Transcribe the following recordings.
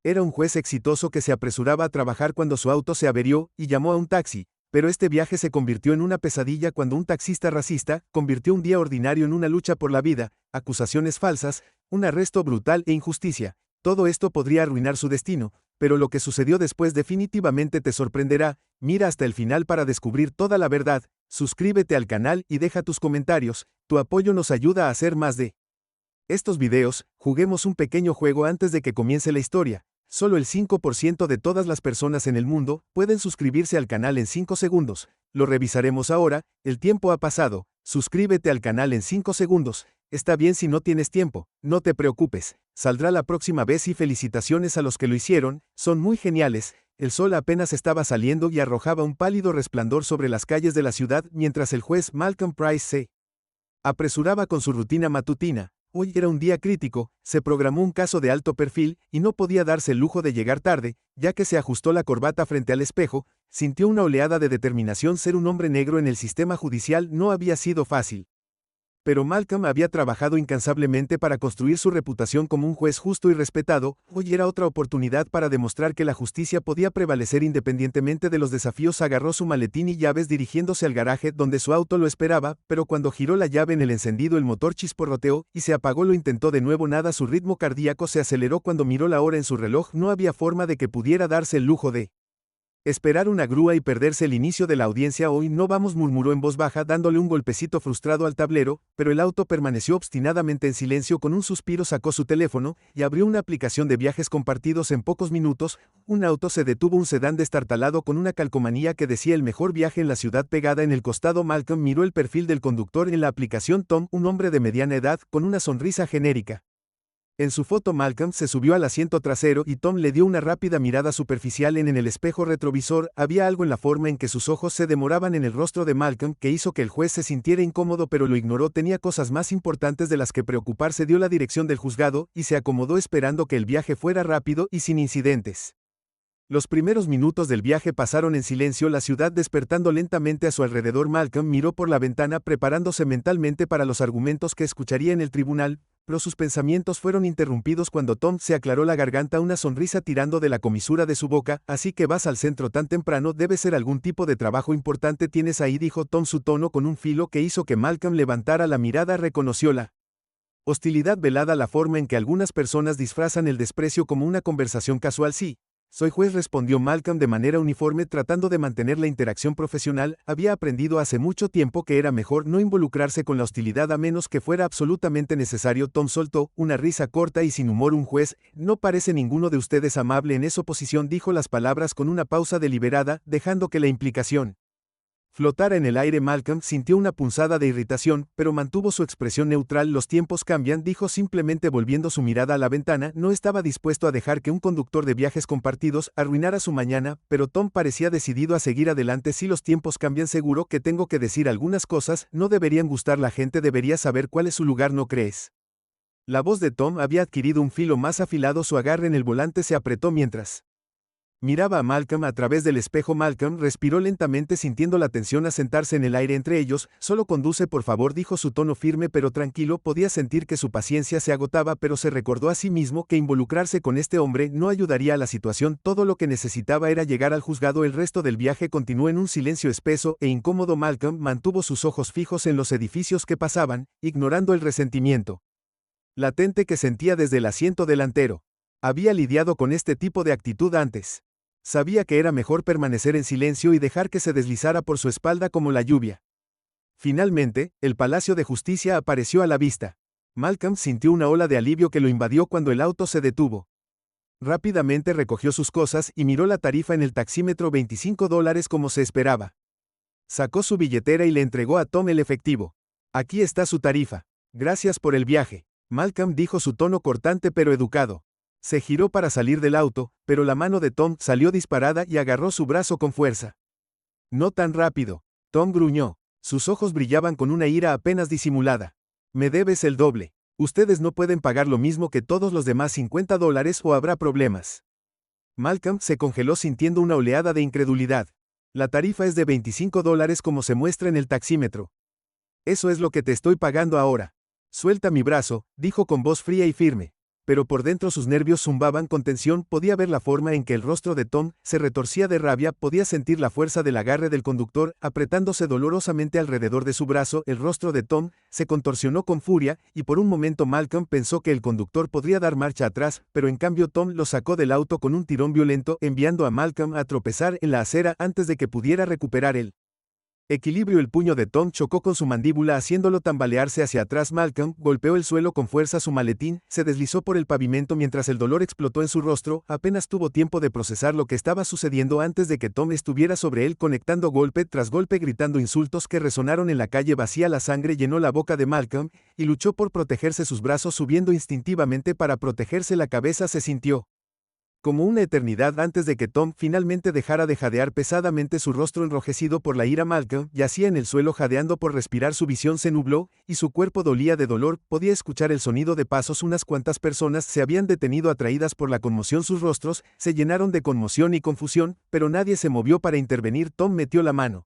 Era un juez exitoso que se apresuraba a trabajar cuando su auto se averió y llamó a un taxi, pero este viaje se convirtió en una pesadilla cuando un taxista racista convirtió un día ordinario en una lucha por la vida, acusaciones falsas, un arresto brutal e injusticia. Todo esto podría arruinar su destino, pero lo que sucedió después definitivamente te sorprenderá. Mira hasta el final para descubrir toda la verdad. Suscríbete al canal y deja tus comentarios, tu apoyo nos ayuda a hacer más de estos videos. Juguemos un pequeño juego antes de que comience la historia. Solo el 5% de todas las personas en el mundo pueden suscribirse al canal en 5 segundos. Lo revisaremos ahora. El tiempo ha pasado. Suscríbete al canal en 5 segundos. Está bien si no tienes tiempo, no te preocupes. Saldrá la próxima vez y felicitaciones a los que lo hicieron, son muy geniales. El sol apenas estaba saliendo y arrojaba un pálido resplandor sobre las calles de la ciudad mientras el juez Malcolm Price se apresuraba con su rutina matutina. Hoy era un día crítico, se programó un caso de alto perfil y no podía darse el lujo de llegar tarde, ya que se ajustó la corbata frente al espejo, sintió una oleada de determinación. Ser un hombre negro en el sistema judicial no había sido fácil. Pero Malcolm había trabajado incansablemente para construir su reputación como un juez justo y respetado. Hoy era otra oportunidad para demostrar que la justicia podía prevalecer independientemente de los desafíos. Agarró su maletín y llaves dirigiéndose al garaje donde su auto lo esperaba, pero cuando giró la llave en el encendido el motor chisporroteó y se apagó. Lo intentó de nuevo, nada, su ritmo cardíaco se aceleró cuando miró la hora en su reloj. No había forma de que pudiera darse el lujo de esperar una grúa y perderse el inicio de la audiencia. Hoy no vamos, murmuró en voz baja dándole un golpecito frustrado al tablero, pero el auto permaneció obstinadamente en silencio. Con un suspiro sacó su teléfono y abrió una aplicación de viajes compartidos. En pocos minutos, un auto se detuvo, un sedán destartalado con una calcomanía que decía el mejor viaje en la ciudad pegada en el costado. Malcolm miró el perfil del conductor en la aplicación. Tom, un hombre de mediana edad, con una sonrisa genérica. En su foto Malcolm se subió al asiento trasero y Tom le dio una rápida mirada superficial en el espejo retrovisor. Había algo en la forma en que sus ojos se demoraban en el rostro de Malcolm que hizo que el juez se sintiera incómodo, pero lo ignoró. Tenía cosas más importantes de las que preocuparse. Dio la dirección del juzgado y se acomodó esperando que el viaje fuera rápido y sin incidentes. Los primeros minutos del viaje pasaron en silencio, la ciudad despertando lentamente a su alrededor. Malcolm miró por la ventana preparándose mentalmente para los argumentos que escucharía en el tribunal, pero sus pensamientos fueron interrumpidos cuando Tom se aclaró la garganta, una sonrisa tirando de la comisura de su boca. Así que vas al centro tan temprano, debe ser algún tipo de trabajo importante tienes ahí, dijo Tom, su tono con un filo que hizo que Malcolm levantara la mirada. Reconoció la hostilidad velada, la forma en que algunas personas disfrazan el desprecio como una conversación casual. Sí. Soy juez, respondió Malcolm de manera uniforme tratando de mantener la interacción profesional. Había aprendido hace mucho tiempo que era mejor no involucrarse con la hostilidad a menos que fuera absolutamente necesario. Tom soltó una risa corta y sin humor. Un juez, no parece ninguno de ustedes amable en esa posición, dijo las palabras con una pausa deliberada, dejando que la implicación flotara en el aire. Malcolm sintió una punzada de irritación, pero mantuvo su expresión neutral. Los tiempos cambian, dijo simplemente volviendo su mirada a la ventana. No estaba dispuesto a dejar que un conductor de viajes compartidos arruinara su mañana, pero Tom parecía decidido a seguir adelante. Si los tiempos cambian, seguro que tengo que decir algunas cosas, no deberían gustar, la gente debería saber cuál es su lugar, ¿no crees? La voz de Tom había adquirido un filo más afilado, su agarre en el volante se apretó mientras miraba a Malcolm a través del espejo. Malcolm respiró lentamente sintiendo la tensión asentarse en el aire entre ellos. Solo conduce por favor, dijo, su tono firme pero tranquilo. Podía sentir que su paciencia se agotaba, pero se recordó a sí mismo que involucrarse con este hombre no ayudaría a la situación. Todo lo que necesitaba era llegar al juzgado. El resto del viaje continuó en un silencio espeso e incómodo. Malcolm mantuvo sus ojos fijos en los edificios que pasaban, ignorando el resentimiento latente que sentía desde el asiento delantero. Había lidiado con este tipo de actitud antes. Sabía que era mejor permanecer en silencio y dejar que se deslizara por su espalda como la lluvia. Finalmente, el Palacio de Justicia apareció a la vista. Malcolm sintió una ola de alivio que lo invadió cuando el auto se detuvo. Rápidamente recogió sus cosas y miró la tarifa en el taxímetro, $25 como se esperaba. Sacó su billetera y le entregó a Tom el efectivo. Aquí está su tarifa. Gracias por el viaje. Malcolm dijo, su tono cortante pero educado. Se giró para salir del auto, pero la mano de Tom salió disparada y agarró su brazo con fuerza. No tan rápido. Tom gruñó. Sus ojos brillaban con una ira apenas disimulada. Me debes el doble. Ustedes no pueden pagar lo mismo que todos los demás, $50 o habrá problemas. Malcolm se congeló sintiendo una oleada de incredulidad. La tarifa es de $25 como se muestra en el taxímetro. Eso es lo que te estoy pagando ahora. Suelta mi brazo, dijo con voz fría y firme. pero por dentro sus nervios zumbaban con tensión. Podía ver la forma en que el rostro de Tom se retorcía de rabia, podía sentir la fuerza del agarre del conductor apretándose dolorosamente alrededor de su brazo. El rostro de Tom se contorsionó con furia, y por un momento Malcolm pensó que el conductor podría dar marcha atrás, pero en cambio Tom lo sacó del auto con un tirón violento, enviando a Malcolm a tropezar en la acera antes de que pudiera recuperar el equilibrio. El puño de Tom chocó con su mandíbula haciéndolo tambalearse hacia atrás. Malcolm golpeó el suelo con fuerza. Su maletín se deslizó por el pavimento mientras el dolor explotó en su rostro. Apenas tuvo tiempo de procesar lo que estaba sucediendo antes de que Tom estuviera sobre él conectando golpe tras golpe, gritando insultos que resonaron en la calle vacía. La sangre llenó la boca de Malcolm y luchó por protegerse, sus brazos subiendo instintivamente para protegerse la cabeza. Se sintió como una eternidad antes de que Tom finalmente dejara de jadear pesadamente, su rostro enrojecido por la ira. Malcolm yacía en el suelo jadeando por respirar, su visión se nubló, y su cuerpo dolía de dolor. Podía escuchar el sonido de pasos. Unas cuantas personas se habían detenido atraídas por la conmoción, sus rostros se llenaron de conmoción y confusión, pero nadie se movió para intervenir. Tom metió la mano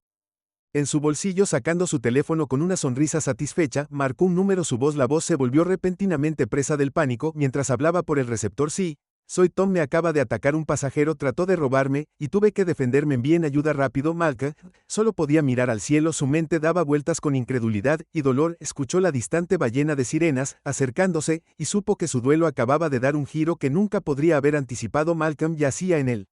en su bolsillo, sacando su teléfono con una sonrisa satisfecha, marcó un número. La voz se volvió repentinamente presa del pánico mientras hablaba por el receptor. Sí, soy Tom, me acaba de atacar un pasajero, trató de robarme, y tuve que defenderme. Envíen ayuda rápido. Malcolm solo podía mirar al cielo, su mente daba vueltas con incredulidad y dolor. Escuchó la distante ballena de sirenas acercándose, y supo que su duelo acababa de dar un giro que nunca podría haber anticipado. Malcolm yacía en él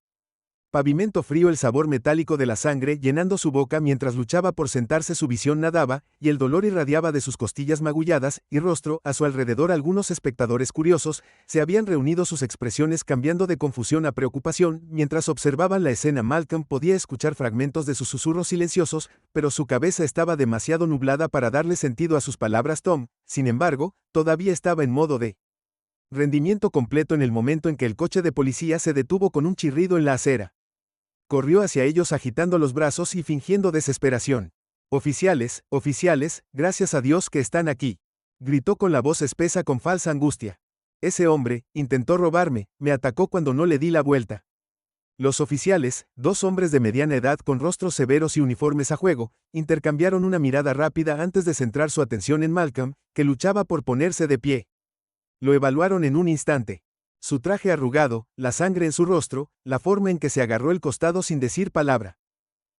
pavimento frío, el sabor metálico de la sangre llenando su boca mientras luchaba por sentarse. Su visión nadaba, y el dolor irradiaba de sus costillas magulladas y rostro. A su alrededor algunos espectadores curiosos se habían reunido, sus expresiones cambiando de confusión a preocupación mientras observaban la escena. Malcolm podía escuchar fragmentos de sus susurros silenciosos, pero su cabeza estaba demasiado nublada para darle sentido a sus palabras. Tom, sin embargo, todavía estaba en modo de rendimiento completo en el momento en que el coche de policía se detuvo con un chirrido en la acera. Corrió hacia ellos agitando los brazos y fingiendo desesperación. Oficiales, oficiales, gracias a Dios que están aquí, gritó con la voz espesa con falsa angustia. Ese hombre intentó robarme, me atacó cuando no le di la vuelta. Los oficiales, dos hombres de mediana edad con rostros severos y uniformes a juego, intercambiaron una mirada rápida antes de centrar su atención en Malcolm, que luchaba por ponerse de pie. Lo evaluaron en un instante. Su traje arrugado, la sangre en su rostro, la forma en que se agarró el costado sin decir palabra.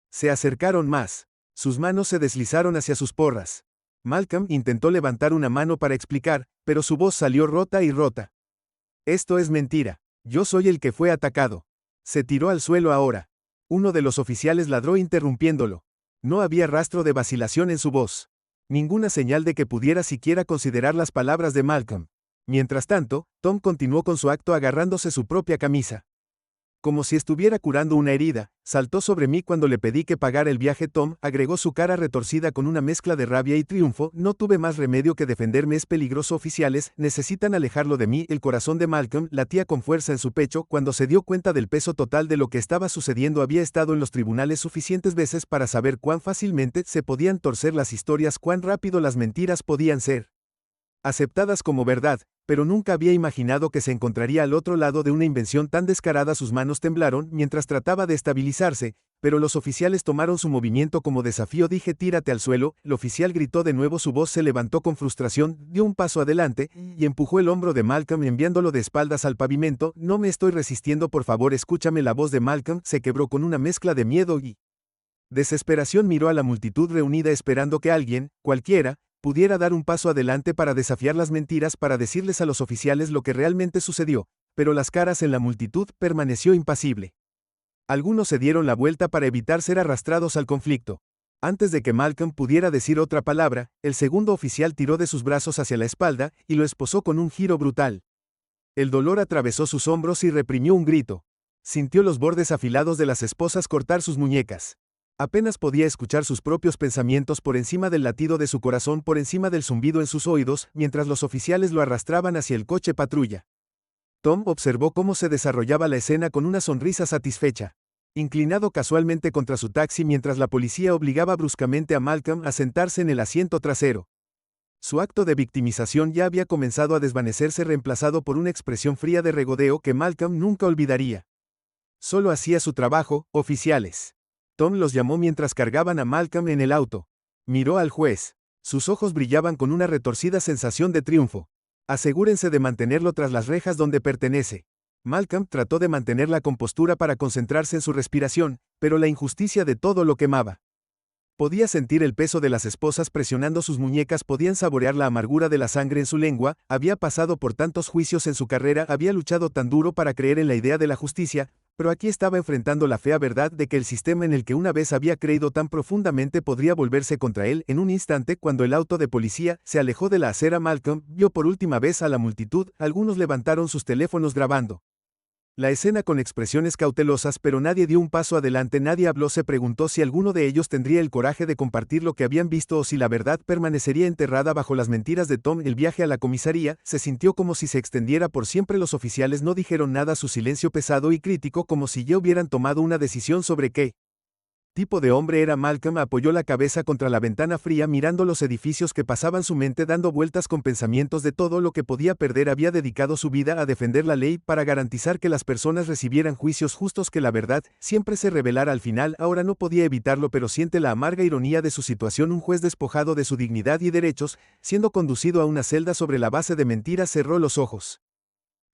Se acercaron más. Sus manos se deslizaron hacia sus porras. Malcolm intentó levantar una mano para explicar, pero su voz salió rota y rota. Esto es mentira. Yo soy el que fue atacado. Se tiró al suelo ahora. Uno de los oficiales ladró interrumpiéndolo. No había rastro de vacilación en su voz. Ninguna señal de que pudiera siquiera considerar las palabras de Malcolm. Mientras tanto, Tom continuó con su acto agarrándose su propia camisa. Como si estuviera curando una herida, saltó sobre mí cuando le pedí que pagara el viaje. Tom agregó, su cara retorcida con una mezcla de rabia y triunfo. No tuve más remedio que defenderme. Es peligroso, oficiales, necesitan alejarlo de mí. El corazón de Malcolm latía con fuerza en su pecho cuando se dio cuenta del peso total de lo que estaba sucediendo. Había estado en los tribunales suficientes veces para saber cuán fácilmente se podían torcer las historias, cuán rápido las mentiras podían ser aceptadas como verdad, pero nunca había imaginado que se encontraría al otro lado de una invención tan descarada. Sus manos temblaron mientras trataba de estabilizarse, pero los oficiales tomaron su movimiento como desafío. Dije, tírate al suelo. El oficial gritó de nuevo, su voz se levantó con frustración, dio un paso adelante y empujó el hombro de Malcolm enviándolo de espaldas al pavimento. No me estoy resistiendo, por favor, escúchame. La voz de Malcolm se quebró con una mezcla de miedo y desesperación. Miró a la multitud reunida esperando que alguien, cualquiera, pudiera dar un paso adelante para desafiar las mentiras, para decirles a los oficiales lo que realmente sucedió, pero las caras en la multitud permaneció impasible. Algunos se dieron la vuelta para evitar ser arrastrados al conflicto. Antes de que Malcolm pudiera decir otra palabra, el segundo oficial tiró de sus brazos hacia la espalda y lo esposó con un giro brutal. El dolor atravesó sus hombros y reprimió un grito. Sintió los bordes afilados de las esposas cortar sus muñecas. Apenas podía escuchar sus propios pensamientos por encima del latido de su corazón, por encima del zumbido en sus oídos, mientras los oficiales lo arrastraban hacia el coche patrulla. Tom observó cómo se desarrollaba la escena con una sonrisa satisfecha. Inclinado casualmente contra su taxi mientras la policía obligaba bruscamente a Malcolm a sentarse en el asiento trasero. Su acto de victimización ya había comenzado a desvanecerse, reemplazado por una expresión fría de regodeo que Malcolm nunca olvidaría. Solo hacía su trabajo, oficiales. Tom los llamó mientras cargaban a Malcolm en el auto. Miró al juez. Sus ojos brillaban con una retorcida sensación de triunfo. Asegúrense de mantenerlo tras las rejas donde pertenece. Malcolm trató de mantener la compostura para concentrarse en su respiración, pero la injusticia de todo lo quemaba. Podía sentir el peso de las esposas presionando sus muñecas, podían saborear la amargura de la sangre en su lengua, había pasado por tantos juicios en su carrera, había luchado tan duro para creer en la idea de la justicia, pero aquí estaba enfrentando la fea verdad de que el sistema en el que una vez había creído tan profundamente podría volverse contra él. En un instante, cuando el auto de policía se alejó de la acera, Malcolm vio por última vez a la multitud, algunos levantaron sus teléfonos grabando la escena con expresiones cautelosas, pero nadie dio un paso adelante, nadie habló, se preguntó si alguno de ellos tendría el coraje de compartir lo que habían visto o si la verdad permanecería enterrada bajo las mentiras de Tom. El viaje a la comisaría se sintió como si se extendiera por siempre. Los oficiales no dijeron nada, su silencio pesado y crítico, como si ya hubieran tomado una decisión sobre qué tipo de hombre era Malcolm. Apoyó la cabeza contra la ventana fría mirando los edificios que pasaban su mente, dando vueltas con pensamientos de todo lo que podía perder. Había dedicado su vida a defender la ley para garantizar que las personas recibieran juicios justos, que la verdad siempre se revelara al final. Ahora no podía evitarlo, pero siente la amarga ironía de su situación. Un juez despojado de su dignidad y derechos, siendo conducido a una celda sobre la base de mentiras, cerró los ojos,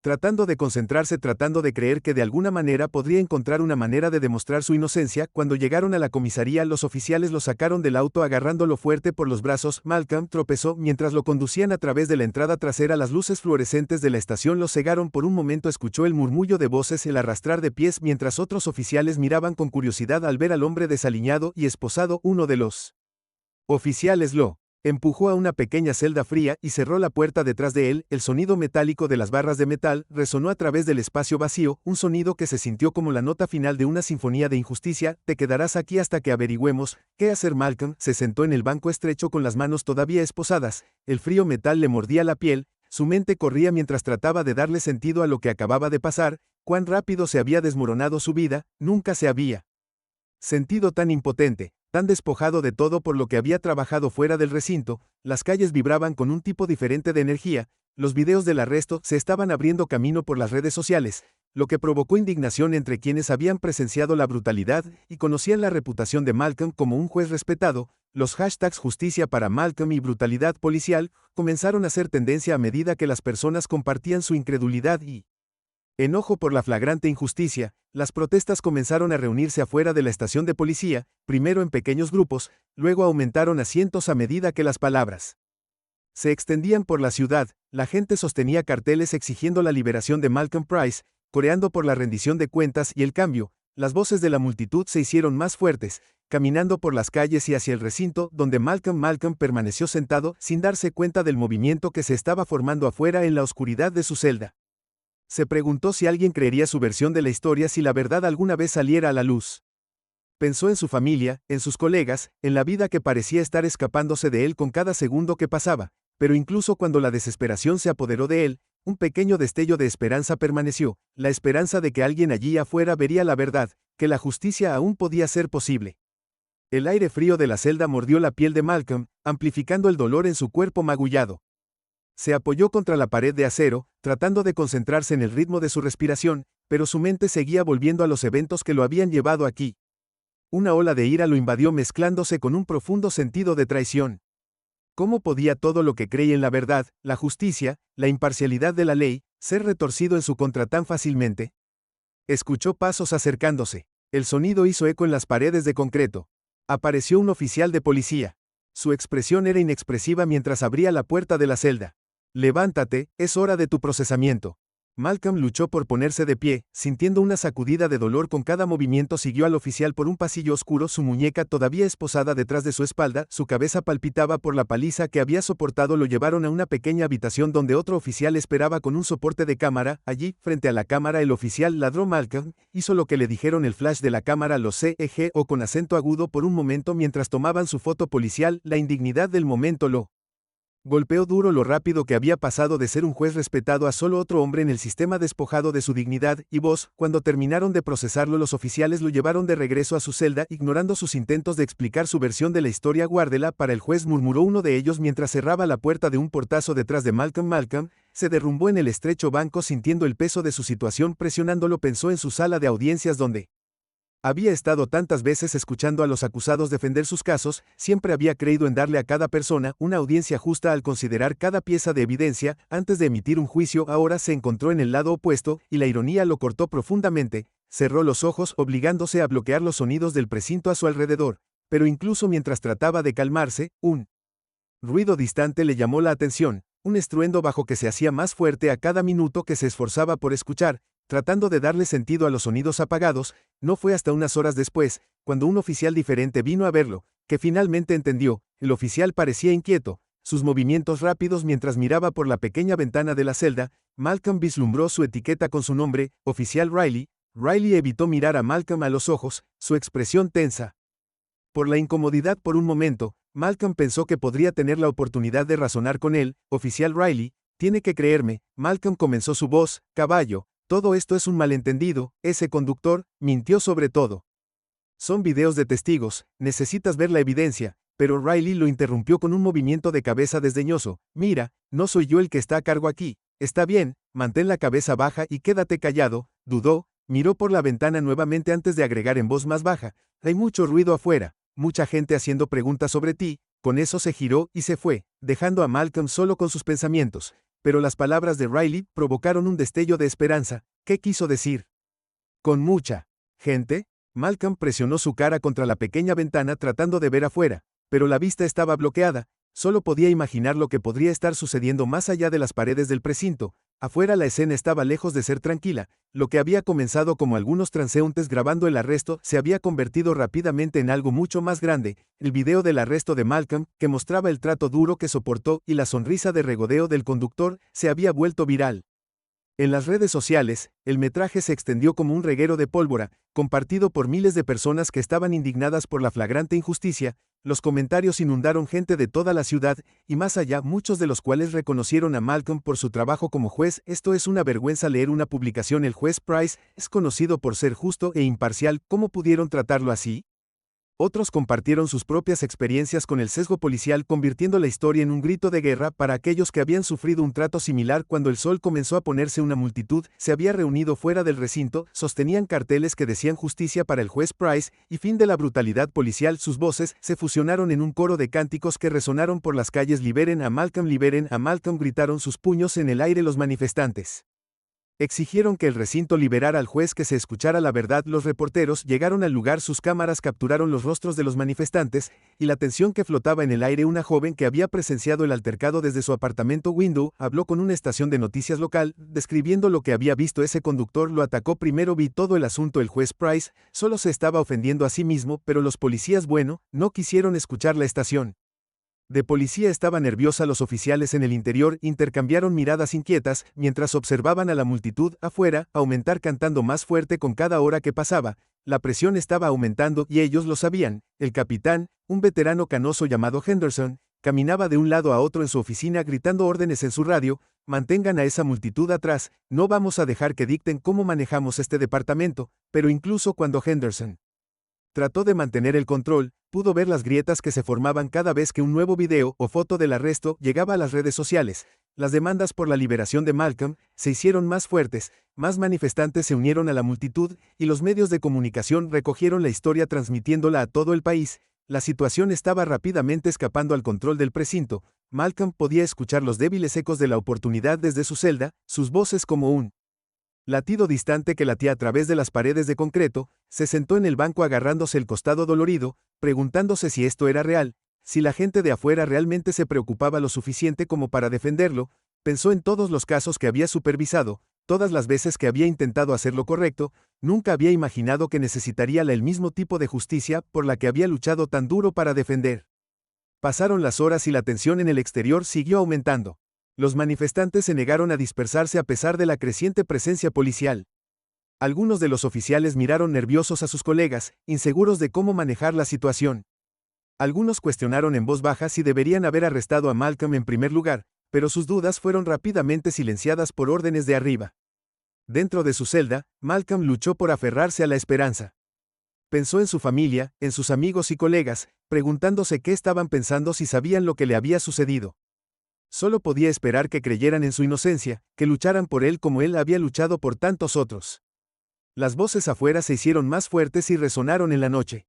tratando de concentrarse, tratando de creer que de alguna manera podría encontrar una manera de demostrar su inocencia. Cuando llegaron a la comisaría, los oficiales lo sacaron del auto agarrándolo fuerte por los brazos. Malcolm tropezó mientras lo conducían a través de la entrada trasera. Las luces fluorescentes de la estación lo cegaron por un momento. Escuchó el murmullo de voces, el arrastrar de pies, mientras otros oficiales miraban con curiosidad al ver al hombre desaliñado y esposado. Uno de los oficiales lo empujó a una pequeña celda fría y cerró la puerta detrás de él. El sonido metálico de las barras de metal resonó a través del espacio vacío, un sonido que se sintió como la nota final de una sinfonía de injusticia. Te quedarás aquí hasta que averigüemos qué hacer. Malcolm se sentó en el banco estrecho con las manos todavía esposadas. El frío metal le mordía la piel, su mente corría mientras trataba de darle sentido a lo que acababa de pasar. Cuán rápido se había desmoronado su vida, nunca se había sentido tan impotente, tan despojado de todo por lo que había trabajado fuera del recinto. Las calles vibraban con un tipo diferente de energía, los videos del arresto se estaban abriendo camino por las redes sociales, lo que provocó indignación entre quienes habían presenciado la brutalidad y conocían la reputación de Malcolm como un juez respetado. Los hashtags justicia para Malcolm y brutalidad policial comenzaron a ser tendencia a medida que las personas compartían su incredulidad y enojo por la flagrante injusticia. Las protestas comenzaron a reunirse afuera de la estación de policía, primero en pequeños grupos, luego aumentaron a cientos a medida que las palabras se extendían por la ciudad. La gente sostenía carteles exigiendo la liberación de Malcolm Price, coreando por la rendición de cuentas y el cambio. Las voces de la multitud se hicieron más fuertes, caminando por las calles y hacia el recinto donde Malcolm permaneció sentado sin darse cuenta del movimiento que se estaba formando afuera en la oscuridad de su celda. Se preguntó si alguien creería su versión de la historia, si la verdad alguna vez saliera a la luz. Pensó en su familia, en sus colegas, en la vida que parecía estar escapándose de él con cada segundo que pasaba, pero incluso cuando la desesperación se apoderó de él, un pequeño destello de esperanza permaneció, la esperanza de que alguien allí afuera vería la verdad, que la justicia aún podía ser posible. El aire frío de la celda mordió la piel de Malcolm, amplificando el dolor en su cuerpo magullado. Se apoyó contra la pared de acero, tratando de concentrarse en el ritmo de su respiración, pero su mente seguía volviendo a los eventos que lo habían llevado aquí. Una ola de ira lo invadió mezclándose con un profundo sentido de traición. ¿Cómo podía todo lo que creía en la verdad, la justicia, la imparcialidad de la ley, ser retorcido en su contra tan fácilmente? Escuchó pasos acercándose. El sonido hizo eco en las paredes de concreto. Apareció un oficial de policía. Su expresión era inexpresiva mientras abría la puerta de la celda. Levántate, es hora de tu procesamiento. Malcolm luchó por ponerse de pie, sintiendo una sacudida de dolor con cada movimiento. Siguió al oficial por un pasillo oscuro, su muñeca todavía esposada detrás de su espalda, su cabeza palpitaba por la paliza que había soportado. Lo llevaron a una pequeña habitación donde otro oficial esperaba con un soporte de cámara. Allí, frente a la cámara, el oficial ladró. Malcolm hizo lo que le dijeron. El flash de la cámara lo CEG con acento agudo por un momento mientras tomaban su foto policial. La indignidad del momento lo golpeó duro, lo rápido que había pasado de ser un juez respetado a solo otro hombre en el sistema despojado de su dignidad y voz. Cuando terminaron de procesarlo, los oficiales lo llevaron de regreso a su celda, ignorando sus intentos de explicar su versión de la historia. Guárdela para el juez, murmuró uno de ellos mientras cerraba la puerta de un portazo detrás de Malcolm. Malcolm se derrumbó en el estrecho banco sintiendo el peso de su situación presionándolo. Pensó en su sala de audiencias donde Había estado tantas veces escuchando a los acusados defender sus casos, siempre había creído en darle a cada persona una audiencia justa al considerar cada pieza de evidencia antes de emitir un juicio. Ahora se encontró en el lado opuesto, y la ironía lo cortó profundamente. Cerró los ojos, obligándose a bloquear los sonidos del precinto a su alrededor. Pero incluso mientras trataba de calmarse, un ruido distante le llamó la atención, un estruendo bajo que se hacía más fuerte a cada minuto que se esforzaba por escuchar. Tratando de darle sentido a los sonidos apagados, no fue hasta unas horas después, cuando un oficial diferente vino a verlo, que finalmente entendió. El oficial parecía inquieto, sus movimientos rápidos mientras miraba por la pequeña ventana de la celda. Malcolm vislumbró su etiqueta con su nombre, Oficial Riley. Riley evitó mirar a Malcolm a los ojos, su expresión tensa. Por la incomodidad por un momento, Malcolm pensó que podría tener la oportunidad de razonar con él. Oficial Riley, tiene que creerme, Malcolm comenzó su voz, caballo. Todo esto es un malentendido, ese conductor mintió sobre todo. Son videos de testigos, necesitas ver la evidencia, pero Riley lo interrumpió con un movimiento de cabeza desdeñoso. Mira, no soy yo el que está a cargo aquí. Está bien, mantén la cabeza baja y quédate callado. Dudó, miró por la ventana nuevamente antes de agregar en voz más baja. Hay mucho ruido afuera, mucha gente haciendo preguntas sobre ti. Con eso se giró y se fue, dejando a Malcolm solo con sus pensamientos. Pero las palabras de Riley provocaron un destello de esperanza. ¿Qué quiso decir? ¿Con mucha gente? Malcolm presionó su cara contra la pequeña ventana tratando de ver afuera, pero la vista estaba bloqueada. Solo podía imaginar lo que podría estar sucediendo más allá de las paredes del precinto. Afuera la escena estaba lejos de ser tranquila. Lo que había comenzado como algunos transeúntes grabando el arresto se había convertido rápidamente en algo mucho más grande. El video del arresto de Malcolm, que mostraba el trato duro que soportó y la sonrisa de regodeo del conductor, se había vuelto viral. En las redes sociales, el metraje se extendió como un reguero de pólvora, compartido por miles de personas que estaban indignadas por la flagrante injusticia. Los comentarios inundaron gente de toda la ciudad, y más allá, muchos de los cuales reconocieron a Malcolm por su trabajo como juez. Esto es una vergüenza leer una publicación. El juez Price es conocido por ser justo e imparcial. ¿Cómo pudieron tratarlo así? Otros compartieron sus propias experiencias con el sesgo policial, convirtiendo la historia en un grito de guerra para aquellos que habían sufrido un trato similar. Cuando el sol comenzó a ponerse, una multitud se había reunido fuera del recinto, sostenían carteles que decían justicia para el juez Price y fin de la brutalidad policial. Sus voces se fusionaron en un coro de cánticos que resonaron por las calles. Liberen a Malcolm, gritaron sus puños en el aire los manifestantes. Exigieron que el recinto liberara al juez, que se escuchara la verdad. Los reporteros llegaron al lugar, sus cámaras capturaron los rostros de los manifestantes y la tensión que flotaba en el aire. Una joven que había presenciado el altercado desde su apartamento Window habló con una estación de noticias local, describiendo lo que había visto. Ese conductor lo atacó primero. Vi todo el asunto. El juez Price solo se estaba ofendiendo a sí mismo, pero los policías, bueno, no quisieron escuchar. La estación de policía estaba nerviosa. Los oficiales en el interior intercambiaron miradas inquietas mientras observaban a la multitud afuera aumentar, cantando más fuerte con cada hora que pasaba. La presión estaba aumentando y ellos lo sabían. El capitán, un veterano canoso llamado Henderson, caminaba de un lado a otro en su oficina gritando órdenes en su radio. Mantengan a esa multitud atrás, no vamos a dejar que dicten cómo manejamos este departamento. Pero incluso cuando Henderson trató de mantener el control, pudo ver las grietas que se formaban cada vez que un nuevo video o foto del arresto llegaba a las redes sociales. Las demandas por la liberación de Malcolm se hicieron más fuertes, más manifestantes se unieron a la multitud, y los medios de comunicación recogieron la historia transmitiéndola a todo el país. La situación estaba rápidamente escapando al control del precinto. Malcolm podía escuchar los débiles ecos de la oportunidad desde su celda, sus voces como un latido distante que latía a través de las paredes de concreto. Se sentó en el banco agarrándose el costado dolorido, preguntándose si esto era real, si la gente de afuera realmente se preocupaba lo suficiente como para defenderlo. Pensó en todos los casos que había supervisado, todas las veces que había intentado hacer lo correcto. Nunca había imaginado que necesitaría el mismo tipo de justicia por la que había luchado tan duro para defender. Pasaron las horas y la tensión en el exterior siguió aumentando. Los manifestantes se negaron a dispersarse a pesar de la creciente presencia policial. Algunos de los oficiales miraron nerviosos a sus colegas, inseguros de cómo manejar la situación. Algunos cuestionaron en voz baja si deberían haber arrestado a Malcolm en primer lugar, pero sus dudas fueron rápidamente silenciadas por órdenes de arriba. Dentro de su celda, Malcolm luchó por aferrarse a la esperanza. Pensó en su familia, en sus amigos y colegas, preguntándose qué estaban pensando, si sabían lo que le había sucedido. Solo podía esperar que creyeran en su inocencia, que lucharan por él como él había luchado por tantos otros. Las voces afuera se hicieron más fuertes y resonaron en la noche.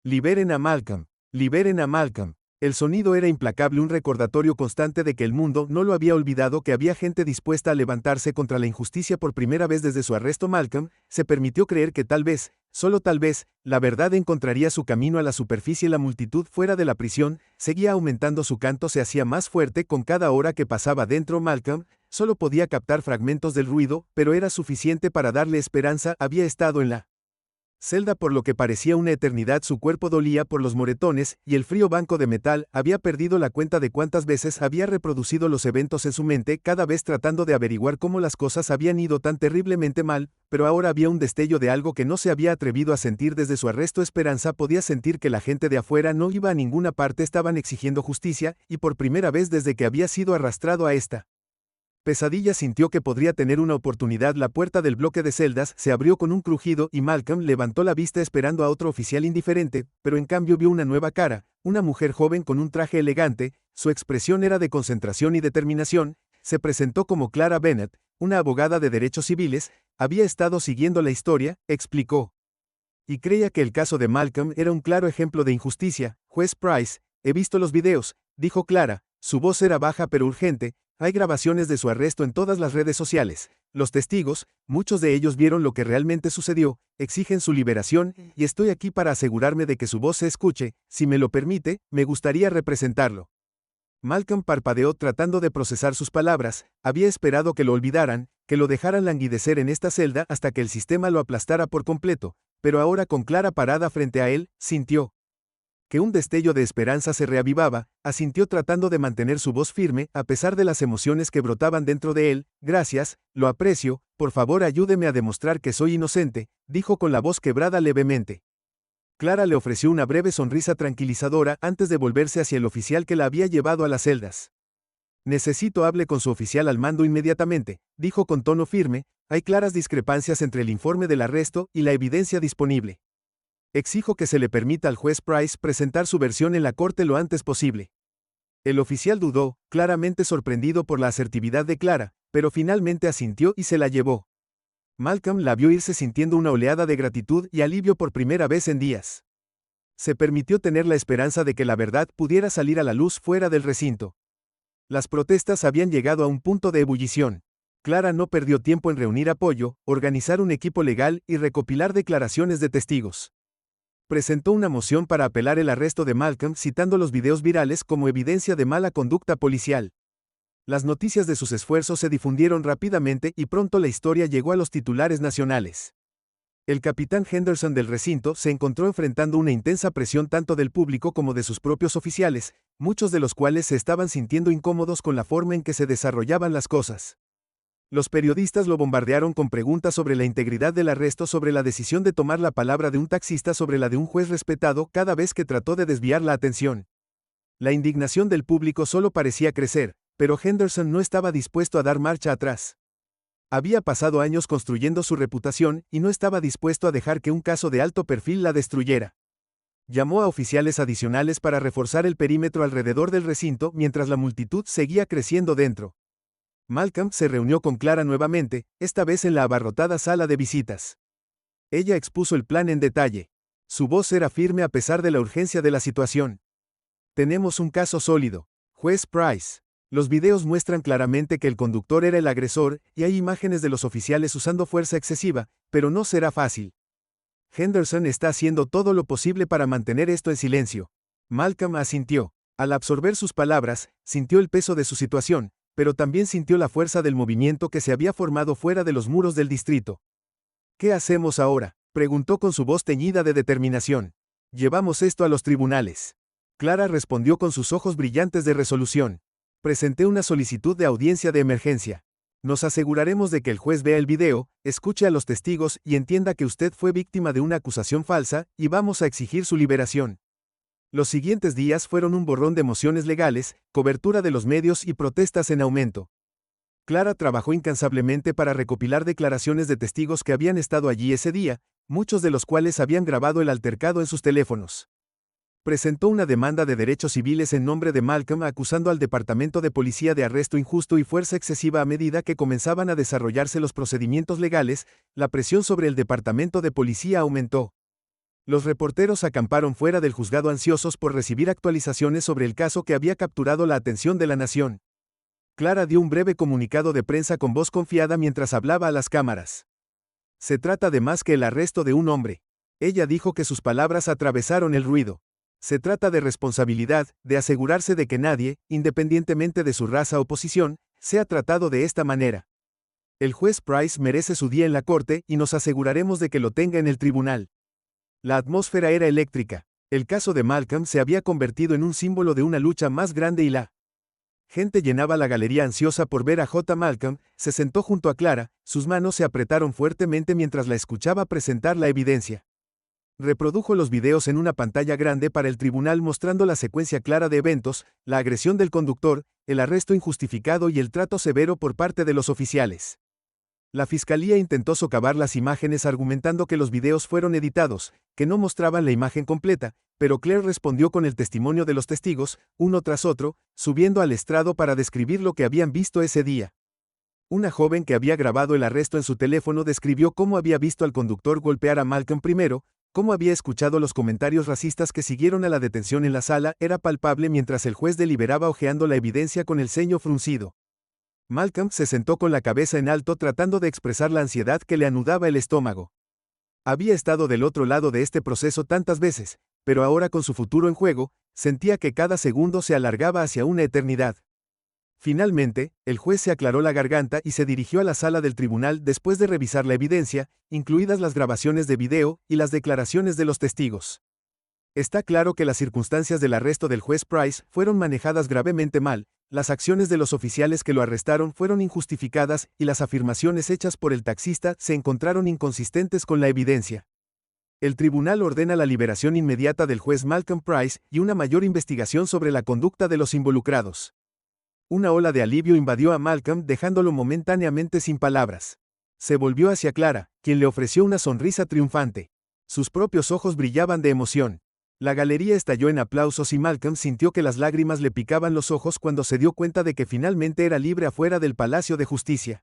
Liberen a Malcolm. Liberen a Malcolm. El sonido era implacable, un recordatorio constante de que el mundo no lo había olvidado, que había gente dispuesta a levantarse contra la injusticia. Por primera vez desde su arresto, Malcolm se permitió creer que tal vez, solo tal vez, la verdad encontraría su camino a la superficie. La multitud fuera de la prisión seguía aumentando, su canto se hacía más fuerte con cada hora que pasaba dentro. Malcolm solo podía captar fragmentos del ruido, pero era suficiente para darle esperanza. Había estado en la celda por lo que parecía una eternidad, su cuerpo dolía por los moretones, y el frío banco de metal. Había perdido la cuenta de cuántas veces había reproducido los eventos en su mente, cada vez tratando de averiguar cómo las cosas habían ido tan terriblemente mal, pero ahora había un destello de algo que no se había atrevido a sentir desde su arresto. Esperanza. Podía sentir que la gente de afuera no iba a ninguna parte, estaban exigiendo justicia, y por primera vez desde que había sido arrastrado a esta pesadilla sintió que podría tener una oportunidad. La puerta del bloque de celdas se abrió con un crujido y Malcolm levantó la vista esperando a otro oficial indiferente, pero en cambio vio una nueva cara, una mujer joven con un traje elegante. Su expresión era de concentración y determinación. Se presentó como Clara Bennett, una abogada de derechos civiles. Había estado siguiendo la historia, explicó, y creía que el caso de Malcolm era un claro ejemplo de injusticia. Juez Price, he visto los videos, dijo Clara. Su voz era baja pero urgente. Hay grabaciones de su arresto en todas las redes sociales. Los testigos, muchos de ellos vieron lo que realmente sucedió, exigen su liberación, y estoy aquí para asegurarme de que su voz se escuche. Si me lo permite, me gustaría representarlo. Malcolm parpadeó tratando de procesar sus palabras. Había esperado que lo olvidaran, que lo dejaran languidecer en esta celda hasta que el sistema lo aplastara por completo, pero ahora, con Clara parada frente a él, sintió que un destello de esperanza se reavivaba. Asintió tratando de mantener su voz firme, a pesar de las emociones que brotaban dentro de él. Gracias, lo aprecio, por favor ayúdeme a demostrar que soy inocente, dijo con la voz quebrada levemente. Clara le ofreció una breve sonrisa tranquilizadora antes de volverse hacia el oficial que la había llevado a las celdas. Necesito hable con su oficial al mando inmediatamente, dijo con tono firme. Hay claras discrepancias entre el informe del arresto y la evidencia disponible. Exijo que se le permita al juez Price presentar su versión en la corte lo antes posible. El oficial dudó, claramente sorprendido por la asertividad de Clara, pero finalmente asintió y se la llevó. Malcolm la vio irse sintiendo una oleada de gratitud y alivio por primera vez en días. Se permitió tener la esperanza de que la verdad pudiera salir a la luz fuera del recinto. Las protestas habían llegado a un punto de ebullición. Clara no perdió tiempo en reunir apoyo, organizar un equipo legal y recopilar declaraciones de testigos. Presentó una moción para apelar el arresto de Malcolm, citando los videos virales como evidencia de mala conducta policial. Las noticias de sus esfuerzos se difundieron rápidamente y pronto la historia llegó a los titulares nacionales. El capitán Henderson del recinto se encontró enfrentando una intensa presión tanto del público como de sus propios oficiales, muchos de los cuales se estaban sintiendo incómodos con la forma en que se desarrollaban las cosas. Los periodistas lo bombardearon con preguntas sobre la integridad del arresto, sobre la decisión de tomar la palabra de un taxista, sobre la de un juez respetado, cada vez que trató de desviar la atención. La indignación del público solo parecía crecer, pero Henderson no estaba dispuesto a dar marcha atrás. Había pasado años construyendo su reputación y no estaba dispuesto a dejar que un caso de alto perfil la destruyera. Llamó a oficiales adicionales para reforzar el perímetro alrededor del recinto mientras la multitud seguía creciendo dentro. Malcolm se reunió con Clara nuevamente, esta vez en la abarrotada sala de visitas. Ella expuso el plan en detalle. Su voz era firme a pesar de la urgencia de la situación. Tenemos un caso sólido. Juez Price. Los videos muestran claramente que el conductor era el agresor, y hay imágenes de los oficiales usando fuerza excesiva, pero no será fácil. Henderson está haciendo todo lo posible para mantener esto en silencio. Malcolm asintió. Al absorber sus palabras, sintió el peso de su situación, pero también sintió la fuerza del movimiento que se había formado fuera de los muros del distrito. ¿Qué hacemos ahora?, preguntó con su voz teñida de determinación. Llevamos esto a los tribunales. Clara respondió con sus ojos brillantes de resolución. Presenté una solicitud de audiencia de emergencia. Nos aseguraremos de que el juez vea el video, escuche a los testigos y entienda que usted fue víctima de una acusación falsa, y vamos a exigir su liberación. Los siguientes días fueron un borrón de mociones legales, cobertura de los medios y protestas en aumento. Clara trabajó incansablemente para recopilar declaraciones de testigos que habían estado allí ese día, muchos de los cuales habían grabado el altercado en sus teléfonos. presentó una demanda de derechos civiles en nombre de Malcolm acusando al Departamento de Policía de arresto injusto y fuerza excesiva. A medida que comenzaban a desarrollarse los procedimientos legales, la presión sobre el Departamento de Policía aumentó. Los reporteros acamparon fuera del juzgado ansiosos por recibir actualizaciones sobre el caso que había capturado la atención de la nación. Clara dio un breve comunicado de prensa con voz confiada mientras hablaba a las cámaras. Se trata de más que el arresto de un hombre. Ella dijo que sus palabras atravesaron el ruido. Se trata de responsabilidad, de asegurarse de que nadie, independientemente de su raza o posición, sea tratado de esta manera. El juez Price merece su día en la corte y nos aseguraremos de que lo tenga en el tribunal. La atmósfera era eléctrica. El caso de Malcolm se había convertido en un símbolo de una lucha más grande y la gente llenaba la galería ansiosa por ver a J. Malcolm. Se sentó junto a Clara, sus manos se apretaron fuertemente mientras la escuchaba presentar la evidencia. Reprodujo los videos en una pantalla grande para el tribunal mostrando la secuencia clara de eventos, la agresión del conductor, el arresto injustificado y el trato severo por parte de los oficiales. La fiscalía intentó socavar las imágenes argumentando que los videos fueron editados, que no mostraban la imagen completa, pero Claire respondió con el testimonio de los testigos, uno tras otro, subiendo al estrado para describir lo que habían visto ese día. Una joven que había grabado el arresto en su teléfono describió cómo había visto al conductor golpear a Malcolm primero, cómo había escuchado los comentarios racistas que siguieron a la detención en la sala. Era palpable mientras el juez deliberaba hojeando la evidencia con el ceño fruncido. Malcolm se sentó con la cabeza en alto tratando de expresar la ansiedad que le anudaba el estómago. Había estado del otro lado de este proceso tantas veces, pero ahora con su futuro en juego, sentía que cada segundo se alargaba hacia una eternidad. Finalmente, el juez se aclaró la garganta y se dirigió a la sala del tribunal después de revisar la evidencia, incluidas las grabaciones de video y las declaraciones de los testigos. Está claro que las circunstancias del arresto del juez Price fueron manejadas gravemente mal, las acciones de los oficiales que lo arrestaron fueron injustificadas y las afirmaciones hechas por el taxista se encontraron inconsistentes con la evidencia. El tribunal ordena la liberación inmediata del juez Malcolm Price y una mayor investigación sobre la conducta de los involucrados. Una ola de alivio invadió a Malcolm dejándolo momentáneamente sin palabras. Se volvió hacia Clara, quien le ofreció una sonrisa triunfante. Sus propios ojos brillaban de emoción. La galería estalló en aplausos y Malcolm sintió que las lágrimas le picaban los ojos cuando se dio cuenta de que finalmente era libre afuera del Palacio de Justicia.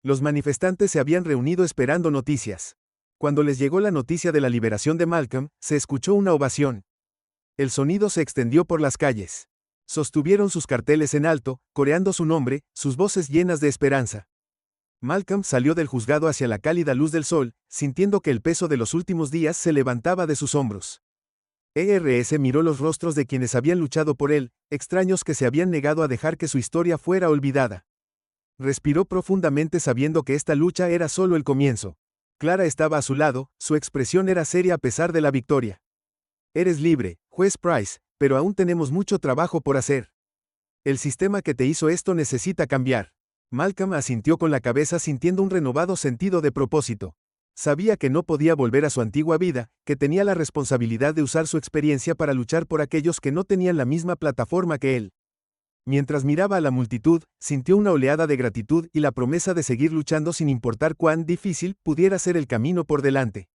Los manifestantes se habían reunido esperando noticias. Cuando les llegó la noticia de la liberación de Malcolm, se escuchó una ovación. El sonido se extendió por las calles. Sostuvieron sus carteles en alto, coreando su nombre, sus voces llenas de esperanza. Malcolm salió del juzgado hacia la cálida luz del sol, sintiendo que el peso de los últimos días se levantaba de sus hombros. ERS miró los rostros de quienes habían luchado por él, extraños que se habían negado a dejar que su historia fuera olvidada. Respiró profundamente sabiendo que esta lucha era solo el comienzo. Clara estaba a su lado, su expresión era seria a pesar de la victoria. Eres libre, juez Price, pero aún tenemos mucho trabajo por hacer. El sistema que te hizo esto necesita cambiar. Malcolm asintió con la cabeza sintiendo un renovado sentido de propósito. Sabía que no podía volver a su antigua vida, que tenía la responsabilidad de usar su experiencia para luchar por aquellos que no tenían la misma plataforma que él. Mientras miraba a la multitud, sintió una oleada de gratitud y la promesa de seguir luchando sin importar cuán difícil pudiera ser el camino por delante.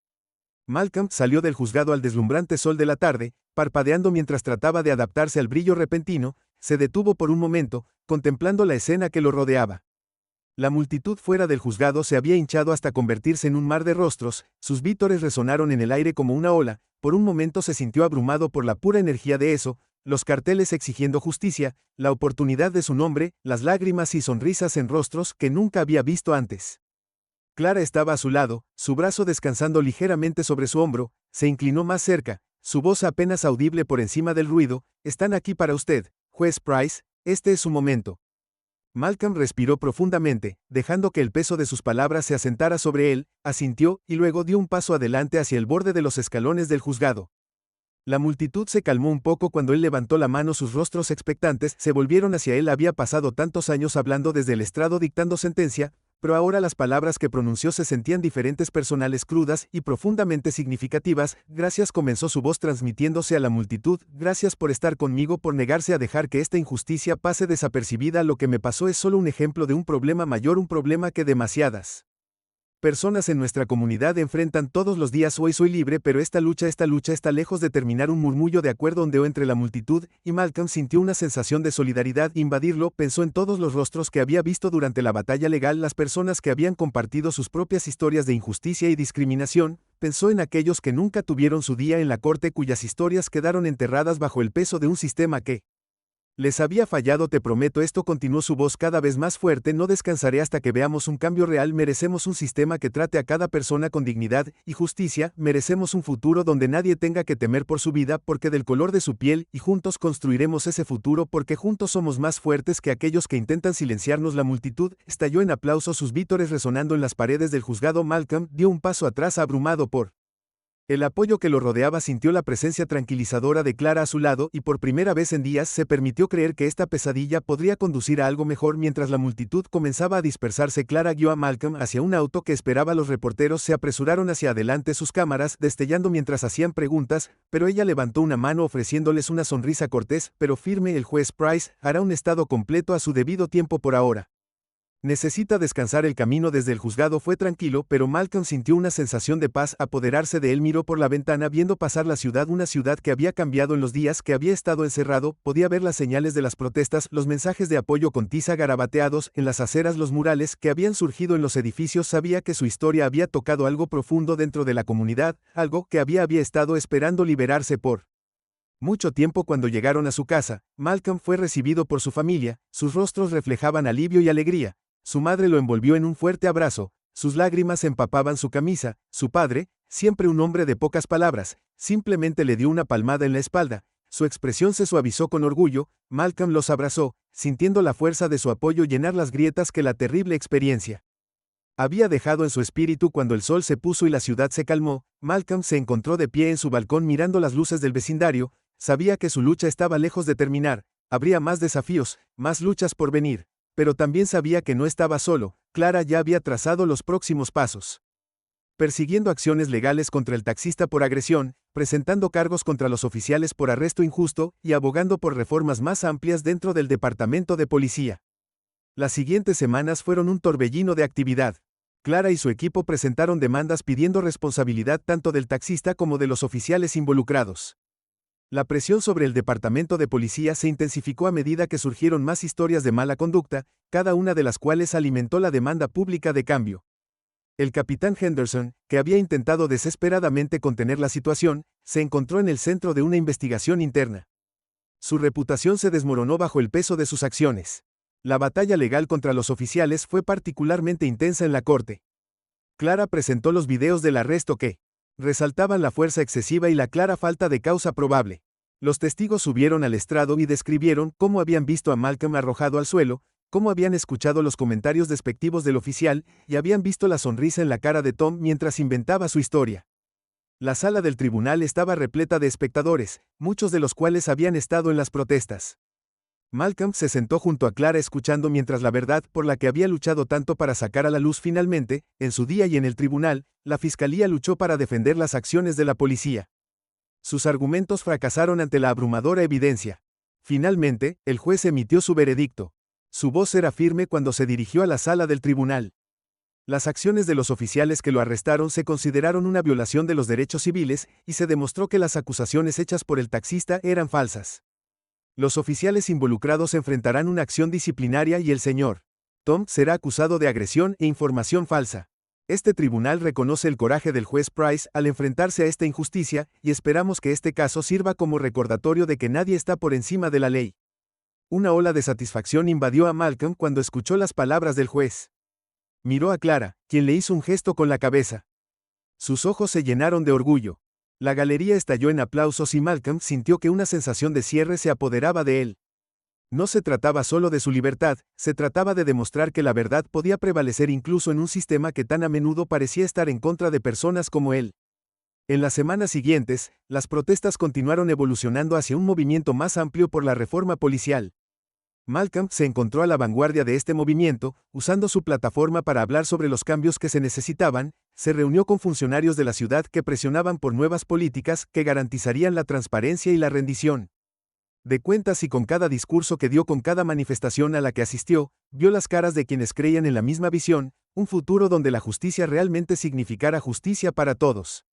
Malcolm salió del juzgado al deslumbrante sol de la tarde, parpadeando mientras trataba de adaptarse al brillo repentino. Se detuvo por un momento, contemplando la escena que lo rodeaba. La multitud fuera del juzgado se había hinchado hasta convertirse en un mar de rostros, sus vítores resonaron en el aire como una ola. Por un momento se sintió abrumado por la pura energía de eso, los carteles exigiendo justicia, la oportunidad de su nombre, las lágrimas y sonrisas en rostros que nunca había visto antes. Clara estaba a su lado, su brazo descansando ligeramente sobre su hombro, se inclinó más cerca, su voz apenas audible por encima del ruido. Están aquí para usted, juez Price, este es su momento. Malcolm respiró profundamente, dejando que el peso de sus palabras se asentara sobre él, asintió y luego dio un paso adelante hacia el borde de los escalones del juzgado. La multitud se calmó un poco cuando él levantó la mano, sus rostros expectantes se volvieron hacia él. Había pasado tantos años hablando desde el estrado dictando sentencia, pero ahora las palabras que pronunció se sentían diferentes, personales, crudas y profundamente significativas. Gracias, comenzó su voz transmitiéndose a la multitud, gracias por estar conmigo, por negarse a dejar que esta injusticia pase desapercibida. Lo que me pasó es solo un ejemplo de un problema mayor, un problema que demasiadas Personas en nuestra comunidad enfrentan todos los días hoy soy libre, pero esta lucha está lejos de terminar. Un murmullo de acuerdo ondeó entre la multitud, y Malcolm sintió una sensación de solidaridad invadirlo. Pensó en todos los rostros que había visto durante la batalla legal, las personas que habían compartido sus propias historias de injusticia y discriminación. Pensó en aquellos que nunca tuvieron su día en la corte, cuyas historias quedaron enterradas bajo el peso de un sistema que les había fallado. Te prometo esto, continuó su voz cada vez más fuerte, no descansaré hasta que veamos un cambio real. Merecemos un sistema que trate a cada persona con dignidad y justicia, merecemos un futuro donde nadie tenga que temer por su vida porque del color de su piel, y juntos construiremos ese futuro porque juntos somos más fuertes que aquellos que intentan silenciarnos. La multitud estalló en aplausos, sus vítores resonando en las paredes del juzgado. Malcolm dio un paso atrás, abrumado por el apoyo que lo rodeaba. Sintió la presencia tranquilizadora de Clara a su lado, y por primera vez en días se permitió creer que esta pesadilla podría conducir a algo mejor. Mientras la multitud comenzaba a dispersarse, Clara guió a Malcolm hacia un auto que esperaba. Los reporteros se apresuraron hacia adelante, sus cámaras destellando mientras hacían preguntas, pero ella levantó una mano ofreciéndoles una sonrisa cortés pero firme. El juez Price hará un estado completo a su debido tiempo. Por ahora necesita descansar. El camino desde el juzgado fue tranquilo, pero Malcolm sintió una sensación de paz apoderarse de él. Miró por la ventana viendo pasar la ciudad, una ciudad que había cambiado en los días que había estado encerrado. Podía ver las señales de las protestas, los mensajes de apoyo con tiza garabateados en las aceras, los murales que habían surgido en los edificios. Sabía que su historia había tocado algo profundo dentro de la comunidad, algo que había estado esperando liberarse por mucho tiempo. Cuando llegaron a su casa, Malcolm fue recibido por su familia, sus rostros reflejaban alivio y alegría. Su madre lo envolvió en un fuerte abrazo, sus lágrimas empapaban su camisa. Su padre, siempre un hombre de pocas palabras, simplemente le dio una palmada en la espalda. Su expresión se suavizó con orgullo. Malcolm los abrazó, sintiendo la fuerza de su apoyo llenar las grietas que la terrible experiencia había dejado en su espíritu. Cuando el sol se puso y la ciudad se calmó, Malcolm se encontró de pie en su balcón mirando las luces del vecindario. Sabía que su lucha estaba lejos de terminar, habría más desafíos, más luchas por venir. Pero también sabía que no estaba solo. Clara ya había trazado los próximos pasos, persiguiendo acciones legales contra el taxista por agresión, presentando cargos contra los oficiales por arresto injusto, y abogando por reformas más amplias dentro del departamento de policía. Las siguientes semanas fueron un torbellino de actividad. Clara y su equipo presentaron demandas pidiendo responsabilidad tanto del taxista como de los oficiales involucrados. La presión sobre el departamento de policía se intensificó a medida que surgieron más historias de mala conducta, cada una de las cuales alimentó la demanda pública de cambio. El capitán Henderson, que había intentado desesperadamente contener la situación, se encontró en el centro de una investigación interna. Su reputación se desmoronó bajo el peso de sus acciones. La batalla legal contra los oficiales fue particularmente intensa en la corte. Clara presentó los videos del arresto que resaltaban la fuerza excesiva y la clara falta de causa probable. Los testigos subieron al estrado y describieron cómo habían visto a Malcolm arrojado al suelo, cómo habían escuchado los comentarios despectivos del oficial y habían visto la sonrisa en la cara de Tom mientras inventaba su historia. La sala del tribunal estaba repleta de espectadores, muchos de los cuales habían estado en las protestas. Malcolm se sentó junto a Clara escuchando mientras la verdad por la que había luchado tanto para sacar a la luz finalmente, en su día y en el tribunal, la fiscalía luchó para defender las acciones de la policía. Sus argumentos fracasaron ante la abrumadora evidencia. Finalmente, el juez emitió su veredicto. Su voz era firme cuando se dirigió a la sala del tribunal. Las acciones de los oficiales que lo arrestaron se consideraron una violación de los derechos civiles y se demostró que las acusaciones hechas por el taxista eran falsas. Los oficiales involucrados enfrentarán una acción disciplinaria y el señor Tom será acusado de agresión e información falsa. Este tribunal reconoce el coraje del juez Price al enfrentarse a esta injusticia y esperamos que este caso sirva como recordatorio de que nadie está por encima de la ley. Una ola de satisfacción invadió a Malcolm cuando escuchó las palabras del juez. Miró a Clara, quien le hizo un gesto con la cabeza. Sus ojos se llenaron de orgullo. La galería estalló en aplausos y Malcolm sintió que una sensación de cierre se apoderaba de él. No se trataba solo de su libertad, se trataba de demostrar que la verdad podía prevalecer incluso en un sistema que tan a menudo parecía estar en contra de personas como él. En las semanas siguientes, las protestas continuaron evolucionando hacia un movimiento más amplio por la reforma policial. Malcolm se encontró a la vanguardia de este movimiento, usando su plataforma para hablar sobre los cambios que se necesitaban. Se reunió con funcionarios de la ciudad que presionaban por nuevas políticas que garantizarían la transparencia y la rendición de cuentas y con cada discurso que dio, con cada manifestación a la que asistió, vio las caras de quienes creían en la misma visión, un futuro donde la justicia realmente significara justicia para todos.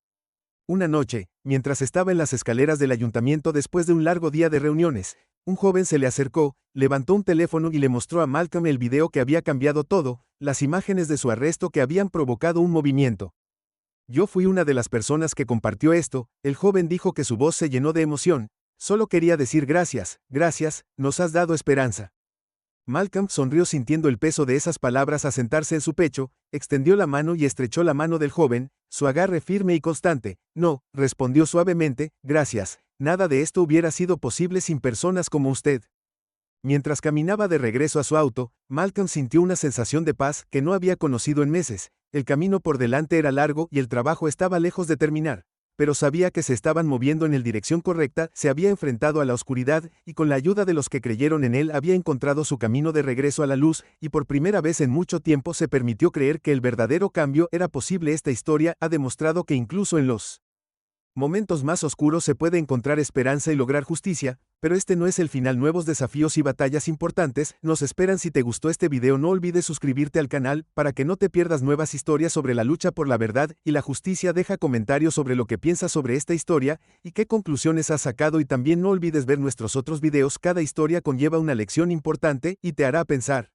Una noche, mientras estaba en las escaleras del ayuntamiento después de un largo día de reuniones, un joven se le acercó, levantó un teléfono y le mostró a Malcolm el video que había cambiado todo, las imágenes de su arresto que habían provocado un movimiento. Yo fui una de las personas que compartió esto, el joven dijo que su voz se llenó de emoción. Solo quería decir gracias, gracias, nos has dado esperanza. Malcolm sonrió sintiendo el peso de esas palabras asentarse en su pecho, extendió la mano y estrechó la mano del joven, su agarre firme y constante. No, respondió suavemente, gracias, nada de esto hubiera sido posible sin personas como usted. Mientras caminaba de regreso a su auto, Malcolm sintió una sensación de paz que no había conocido en meses. El camino por delante era largo y el trabajo estaba lejos de terminar, pero sabía que se estaban moviendo en la dirección correcta, se había enfrentado a la oscuridad, y con la ayuda de los que creyeron en él había encontrado su camino de regreso a la luz, y por primera vez en mucho tiempo se permitió creer que el verdadero cambio era posible. Esta historia ha demostrado que incluso en los momentos más oscuros se puede encontrar esperanza y lograr justicia, pero este no es el final. Nuevos desafíos y batallas importantes nos esperan. Si te gustó este video, no olvides suscribirte al canal para que no te pierdas nuevas historias sobre la lucha por la verdad y la justicia. Deja comentarios sobre lo que piensas sobre esta historia y qué conclusiones has sacado, y también no olvides ver nuestros otros videos. Cada historia conlleva una lección importante y te hará pensar.